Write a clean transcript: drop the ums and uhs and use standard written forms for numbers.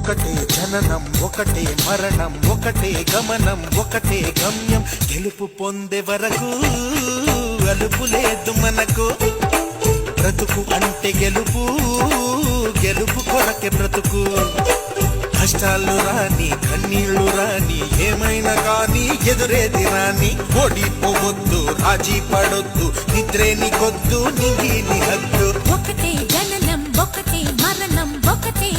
ఒకటే జననం ఒకటే మరణం ఒకటే గమనం ఒకటే గమ్యం గెలుపు పొందే వరకు అలుపు లేదు మనకు బ్రతుకు అంటే గెలుపు గెలుపు కొరకే బ్రతుకు కష్టాలు రాని కన్నీళ్లు రాని ఏమైనా కానీ ఎదురేది రాని ఓడిపోవద్దు రాజీ పడొద్దు నిద్రేని కొద్దు నింగి నీ హద్దు ఒకటే జననం ఒకటే మరణం ఒకటే